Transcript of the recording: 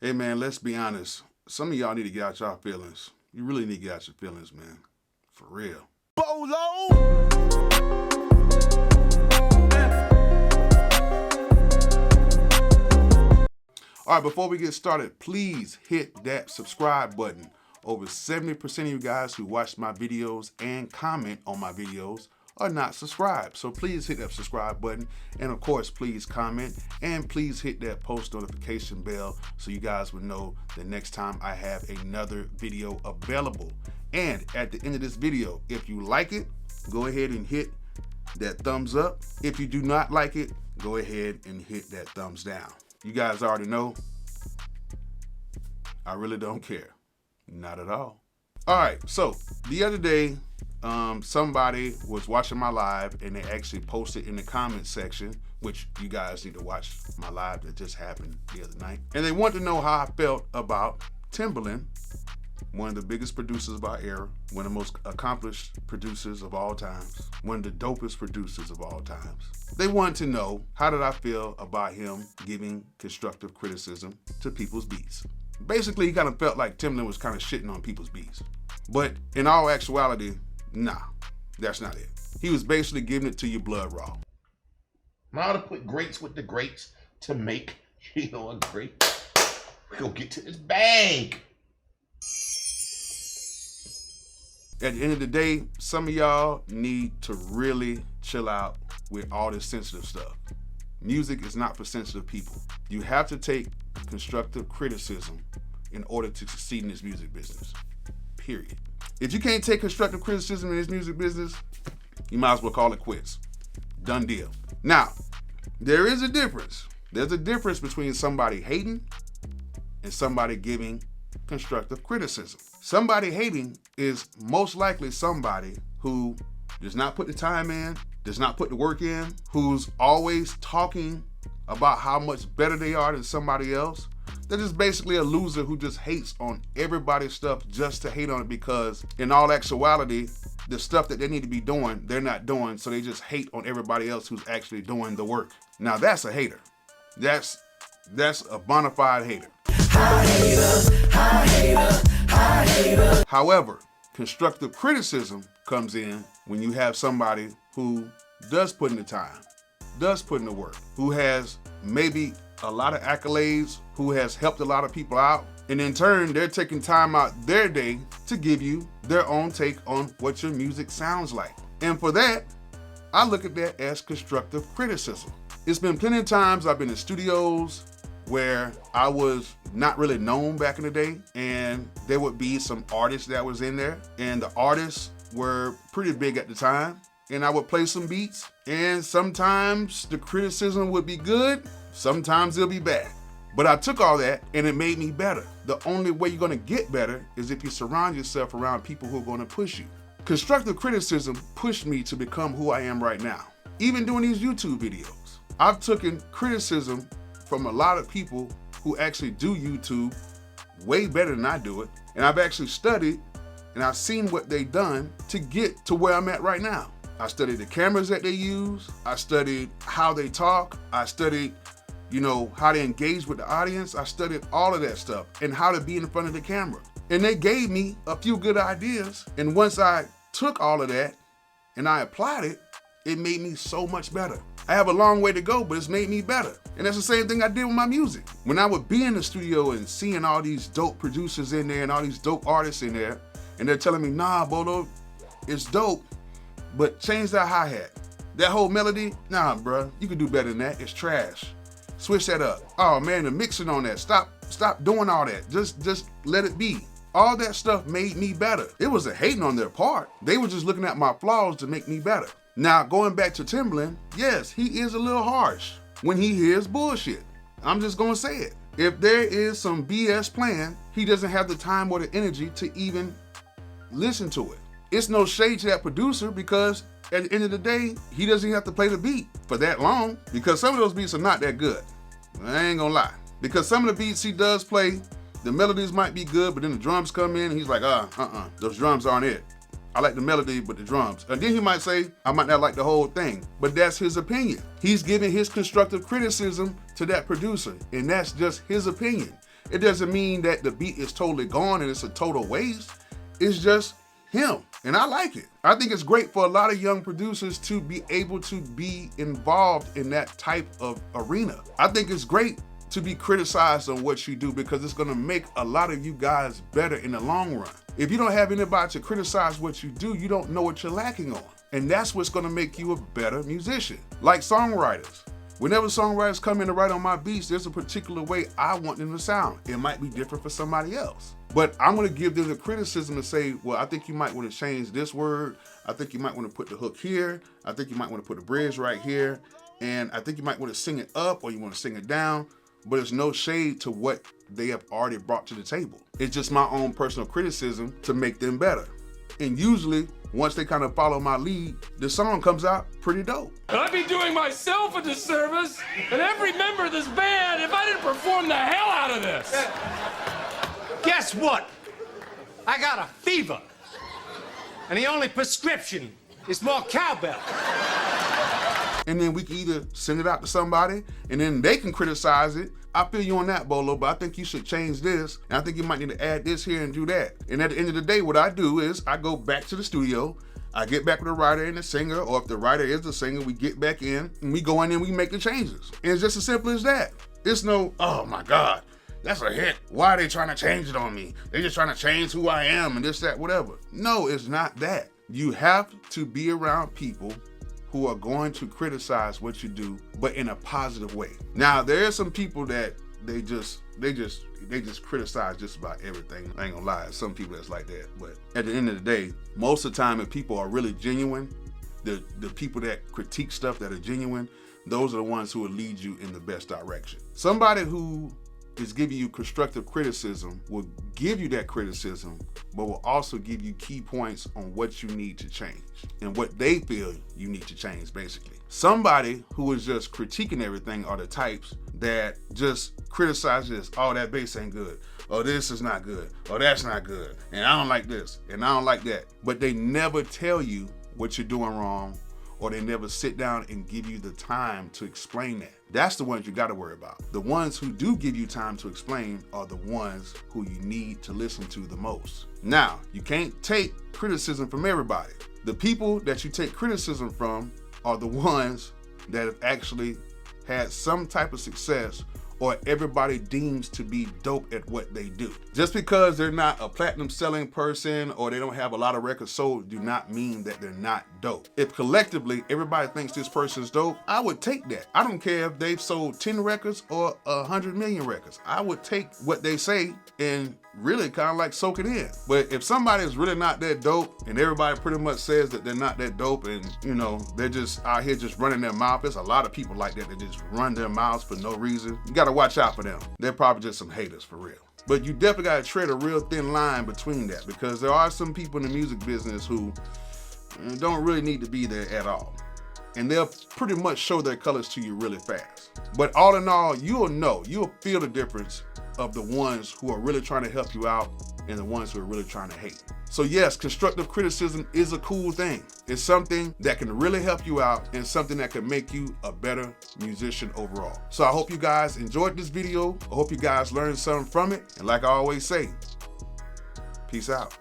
Hey man, let's be honest. Some of y'all need to get out y'all feelings. You really need to get out your feelings, man. For real. Bolo! All right, before we get started, please hit that subscribe button. Over 70% of you guys who watch my videos and comment on my videos are not subscribed. So please hit that subscribe button. And of course, please comment and please hit that post notification bell so you guys will know the next time I have another video available. And at the end of this video, if you like it, go ahead and hit that thumbs up. If you do not like it, go ahead and hit that thumbs down. You guys already know, I really don't care. Not at all. All right, so the other day, somebody was watching my live and they actually posted in the comments section, which you guys need to watch my live that just happened the other night. And they wanted to know how I felt about Timbaland, one of the biggest producers of our era, one of the most accomplished producers of all times, one of the dopest producers of all times. They wanted to know, how did I feel about him giving constructive criticism to people's beats? Basically, he kind of felt like Timbaland was kind of shitting on people's beats. But in all actuality, nah, that's not it. He was basically giving it to you blood raw. Now to put greats with the greats to make, a great. We're gonna get to this bag. At the end of the day, some of y'all need to really chill out with all this sensitive stuff. Music is not for sensitive people. You have to take constructive criticism in order to succeed in this music business, period. If you can't take constructive criticism in this music business, you might as well call it quits. Done deal. Now, there is a difference. There's a difference between somebody hating and somebody giving constructive criticism. Somebody hating is most likely somebody who does not put the time in, does not put the work in, who's always talking about how much better they are than somebody else. They're just basically a loser who just hates on everybody's stuff just to hate on it, because in all actuality, the stuff that they need to be doing, they're not doing, so they just hate on everybody else who's actually doing the work. Now that's a hater. That's a bona fide hater. However, constructive criticism comes in when you have somebody who does put in the time, does put in the work, who has maybe a lot of accolades, who has helped a lot of people out, and in turn, they're taking time out their day to give you their own take on what your music sounds like. And for that, I look at that as constructive criticism. It's been plenty of times I've been in studios where I was not really known back in the day, and there would be some artists that was in there, and the artists were pretty big at the time, and I would play some beats, and sometimes the criticism would be good, sometimes it'll be bad. But I took all that and it made me better. The only way you're gonna get better is if you surround yourself around people who are gonna push you. Constructive criticism pushed me to become who I am right now. Even doing these YouTube videos, I've taken criticism from a lot of people who actually do YouTube way better than I do it. And I've actually studied and I've seen what they've done to get to where I'm at right now. I studied the cameras that they use. I studied how they talk. I studied, how they engage with the audience. I studied all of that stuff and how to be in front of the camera. And they gave me a few good ideas. And once I took all of that and I applied it, it made me so much better. I have a long way to go, but it's made me better. And that's the same thing I did with my music. When I would be in the studio and seeing all these dope producers in there and all these dope artists in there, and they're telling me, nah, Bolo, it's dope, but change that hi-hat. That whole melody, nah, bruh, you can do better than that. It's trash. Switch that up. Oh man, the mixing on that. Stop doing all that. Just let it be. All that stuff made me better. It was a hating on their part. They were just looking at my flaws to make me better. Now, going back to Timbaland, yes, he is a little harsh when he hears bullshit. I'm just gonna say it. If there is some BS playing, he doesn't have the time or the energy to even listen to it. It's no shade to that producer, because at the end of the day, he doesn't have to play the beat for that long, because some of those beats are not that good. I ain't gonna lie. Because some of the beats he does play, the melodies might be good, but then the drums come in and he's like, those drums aren't it. I like the melody, but the drums. And then he might say, I might not like the whole thing, but that's his opinion. He's giving his constructive criticism to that producer, and that's just his opinion. It doesn't mean that the beat is totally gone and it's a total waste. It's just him, and I like it. I think it's great for a lot of young producers to be able to be involved in that type of arena. I think it's great to be criticized on what you do because it's gonna make a lot of you guys better in the long run. If you don't have anybody to criticize what you do, you don't know what you're lacking on. And that's what's gonna make you a better musician. Like songwriters. Whenever songwriters come in to write on my beats, there's a particular way I want them to sound. It might be different for somebody else. But I'm gonna give them the criticism and say, well, I think you might wanna change this word. I think you might wanna put the hook here. I think you might wanna put the bridge right here. And I think you might wanna sing it up or you wanna sing it down. But there's no shade to what they have already brought to the table. It's just my own personal criticism to make them better. And usually, once they kind of follow my lead, the song comes out pretty dope. And I'd be doing myself a disservice and every member of this band if I didn't perform the hell out of this. Guess what? I got a fever. And the only prescription is more cowbell. And then we can either send it out to somebody and then they can criticize it. I feel you on that, Bolo, but I think you should change this. And I think you might need to add this here and do that. And at the end of the day, what I do is I go back to the studio, I get back with the writer and the singer, or if the writer is the singer, we get back in and we go in and we make the changes. And it's just as simple as that. It's no, oh my God, that's a hit. Why are they trying to change it on me? They're just trying to change who I am and this, that, whatever. No, it's not that. You have to be around people who are going to criticize what you do, but in a positive way. Now, there are some people that they just criticize just about everything. I ain't gonna lie, some people that's like that. But at the end of the day, most of the time, if people are really genuine, the people that critique stuff that are genuine, those are the ones who will lead you in the best direction. Somebody who is giving you constructive criticism will give you that criticism, but will also give you key points on what you need to change and what they feel you need to change, basically. Somebody who is just critiquing everything are the types that just criticize this. Oh, that bass ain't good. Oh, this is not good. Oh, that's not good. And I don't like this. And I don't like that. But they never tell you what you're doing wrong, or they never sit down and give you the time to explain that. That's the ones you gotta worry about. The ones who do give you time to explain are the ones who you need to listen to the most. Now, you can't take criticism from everybody. The people that you take criticism from are the ones that have actually had some type of success or everybody deems to be dope at what they do. Just because they're not a platinum selling person or they don't have a lot of records sold do not mean that they're not dope. If collectively everybody thinks this person's dope, I would take that. I don't care if they've sold 10 records or 100 million records. I would take what they say and really kind of like soak it in. But if somebody is really not that dope and everybody pretty much says that they're not that dope and you know they're just out here just running their mouth, there's a lot of people like that just run their mouths for no reason. You gotta watch out for them. They're probably just some haters for real. But you definitely gotta tread a real thin line between that because there are some people in the music business who don't really need to be there at all. And they'll pretty much show their colors to you really fast. But all in all, you'll feel the difference of the ones who are really trying to help you out and the ones who are really trying to hate. So yes, constructive criticism is a cool thing. It's something that can really help you out and something that can make you a better musician overall. So I hope you guys enjoyed this video. I hope you guys learned something from it. And like I always say, peace out.